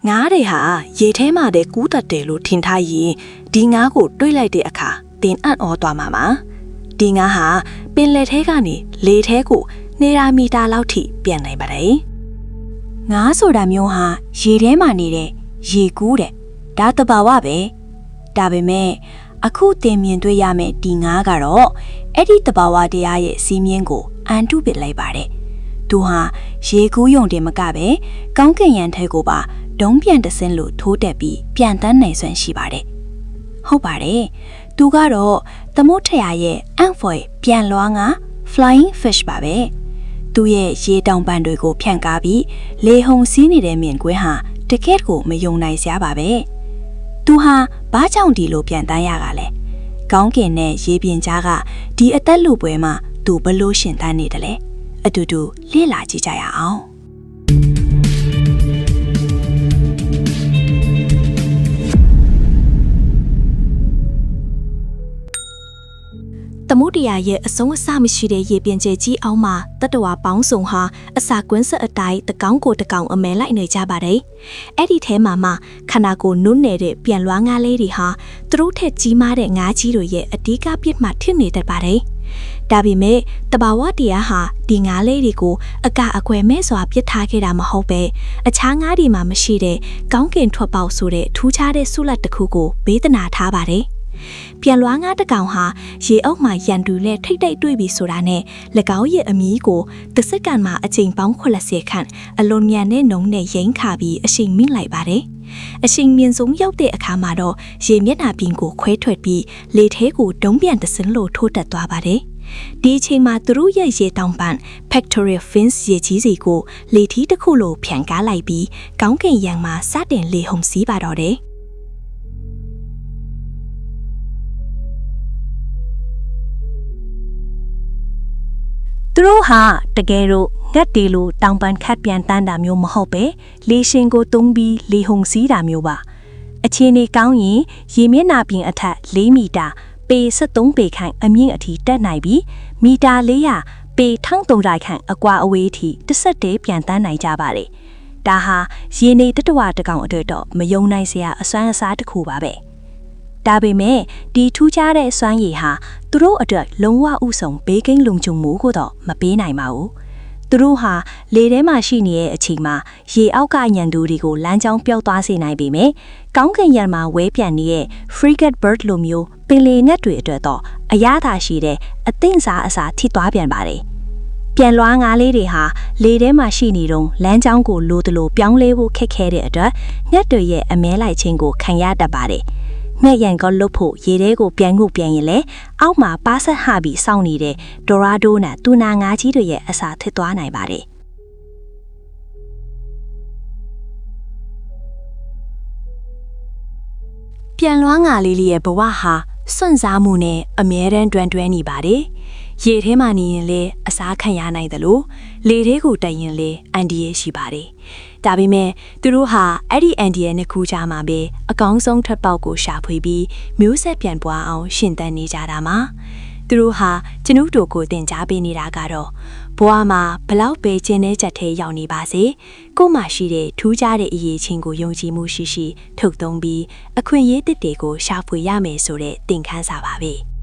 ငါးတွေဟာရေထဲမှာတည်းကူးတတ်တယ်လို့ထင်ထားရင်ဒီငါးကိုတွေးလိုက်တဲ့အခါတင်အံ့ဩသွားမှာပါဒီငါးဟာပင်လယ်ထဲကနေလေထဲကို2မီတာလောက်ထိပြန်နိုင်ပါတယ်ငါးဆိုတာမျိုးဟာရေထဲမှာနေတဲ့ရေကူးတဲ့ဒါတဘာဝပဲဒါပေမဲ့အခုတင်မြင်တွေ့ရမယ့်ဒီငါးကတော့အဲ့ဒီတဘာဝတရားရဲ့စီးမြင်ကိုအန်တုပစ်လိုက်ပါတယ်သူဟာရေကူးယုံတယ်မကပဲကောင်းကင်ယံထဲကိုပါဒုံးပြန်တဆင်းလို့ထိုးတက်ပြီးပြန်တန်းနိုင်စွမ်းရှိပါတယ်ဟုတ်ပါတယ်သူကတော့သမုဒ္ဒရာရဲ့အံ့ဖွယ်ပြန်လွှားငါ flying fish ပါပဲသူရဲ့ရေတောင်ပံတွေကိုဖြန့်ကားပြီးလေဟုန်စီးနေတဲ့မြင်ကွင်းဟာတကယ့်ကိုမယုံနိုင်စရာပါပဲသူဟာဘာကြောင့်ဒီလိုပြန်တန်းရတာလဲကောင်းကင်နဲ့ရေပြင်ကြားကဒီအသက်လူပွဲမှာသူဘလို့ရှင်တန်းနေတယ်လဲအတူတူလေ့လာကြည့်ကြရအောင်သမုဒ္ဒရာရဲ့အဆုံးအစမရှိတဲ့ရေပြင်ကျဲကြီးအောက်မှာတတ္တဝါပေါင်းစုံဟာအစာကွင်းဆက်အတိုင်းတကောင်းကိုတကောင်အမဲလိုက်နေကြပါတယ်။အဲ့ဒီထဲမှာမှခန္ဓာကိုယ်နုနေတဲ့ပြန်လွှားငါးလေးတွေဟာသူတို့ထက်ကြီးမားတဲ့ငါးကြီးတွေရဲ့အဓိကပြစ်မှထစ်နေတတ်ပါတယ်။ဒါပေမဲ့တဘာဝတရားဟာဒီငါးလေးတွေကိုအကအကွယ်မဲ့စွာပြစ်ထားခဲ့တာမဟုတ်ပဲအခြားငါးတွေမှာမရှိတဲ့ကောင်းကင်ထွက်ပေါက်ဆိုတဲ့ထူးခြားတဲ့ဆုလက်တစ်ခုကိုဘေးသနာထားပါတယ်။ပြန်လွှားငါးတကောင်ဟာရေအုပ်မှာရန်တူနဲ့ထိတ်တိတ်တွေ့ပြီးဆိုတာနဲ့၎င်းရဲ့အမီးကိုတစ်စက္ကန့်မှာအချိန်ပေါင်း80ခန့်အလွန်မြန်တဲ့နှုန်းနဲ့ရိမ့်ခါပြီးအချိန်မြင့်လိုက်ပါတယ်။အချိန်မြင့်ဆုံးရောက်တဲ့အခါမှာတော့ရေမျက်နှာပြင်ကိုခွဲထွက်ပြီးလေထဲကိုဒုံးပြန်တစင်းလို့ထိုးတက်သွားပါတယ်။ဒီအချိန်မှာသူတို့ရဲ့ရေတောင်ပံ pectoral fins ရေကြီးစီကိုလေထီးတစ်ခုလိုဖြန့်ကားလိုက်ပြီးကောင်းကင်ယံမှာစတင်လေဟုန်စီးပါတော့တယ်။သူတို့ဟာတကယ်တော့ငတ်တီလိုတောင်ပန်ခတ်ပြန်တန်းတာမျိုးမဟုတ်ပဲလေရှင်ကိုတုံးပြီးလေဟုန်စီးတာမျိုးပါအခြေအနေကောင်းရင်ရေမျက်နှာပြင်အထက်4မီတာပေ73ပေခန့်အမြင့်အထိတက်နိုင်ပြီးမီတာ400ပေ1300ခန့်အကွာအဝေးအထိတစ်ဆက်တည်းပြန်တန်းနိုင်ကြပါတယ်ဒါဟာရေနေတတဝတကောင်အတွက်တော့မယုံနိုင်စရာအစွမ်းအစားတစ်ခုပါပဲဒါပေမဲ့ဒီထူးခြားတဲ့စွမ်းရည်ဟာသူတို့အတွက်လုံးဝဥဆောင်ဘေးကင်းလုံခြုံမှုကိုတော့မပေးနိုင်ပါဘူး။သူတို့ဟာလေထဲမှာရှိနေတဲ့အချိန်မှာရေအောက်ကညံသူတွေကိုလမ်းကြောင်းပြောက်သွားစေနိုင်ပေမဲ့ကောင်းကင်ယံမှာဝဲပြန်နေတဲ့ frigate bird လိုမျိုးပင်လယ်ငှက်တွေအတွက်တော့အရသာရှိတဲ့အသင့်စားအစာထိသွားပြန်ပါတယ်။ပြန်လွှားငါးလေးတွေဟာလေထဲမှာရှိနေတော့လမ်းကြောင်းကိုလိုတလို့ပြောင်းလဲဖို့ခက်ခဲတဲ့အတွက်ငှက်တွေရဲ့အမဲလိုက်ခြင်းကိုခံရတတ်ပါတယ်။ငှက်ရံကလွတ်ဖို့ရေထဲကိုပြန်ငုတ်ပြန်ရင်လေအောက်မှာပါဆက်ဟပြီးစောင့်နေတဲ့ဒိုရာဒိုနဲ့တူနာငါးကြီးတွေရဲ့အစာထစ်သွားနိုင်ပါတယ်ပြန်လွှားငါလေးလေးရဲ့ဘဝဟာစွန့်စားမှုနဲ့အမြဲတမ်းတွဲနေပါတယ်ရေထဲမှာနေရင်လည်းအစားခံရနိုင်တယ်လို့လေထဲကိုတက်ရင်လည်းအန်ဒီရဲ့ရှိပါတယ်ဒါပေမဲ့သူတို့ဟာအဲ့ဒီအန်ဒီရဲ့နှစ်ခုကြားမှာပဲအကောင်းဆုံးထွက်ပေါက်ကိုရှာဖွေပြီးမျိုးဆက်ပြန်ပွားအောင်ရှင်သန်နေကြတာမှာသူတို့ဟာကျွန်ုပ်တို့ကိုသင်ကြားပေးနေတာကတော့ဘဝမှာဘလောက်ပဲကျင်းတဲ့ချက်ထဲရောက်နေပါစေကို့မှာရှိတဲ့ထူးခြားတဲ့အရေးချင်းကိုယုံကြည်မှုရှိထုတ်သုံးပြီးအခွင့်အရေးတစ်တွေကိုရှာဖွေရမယ်ဆိုတဲ့သင်ခန်းစာပါပဲ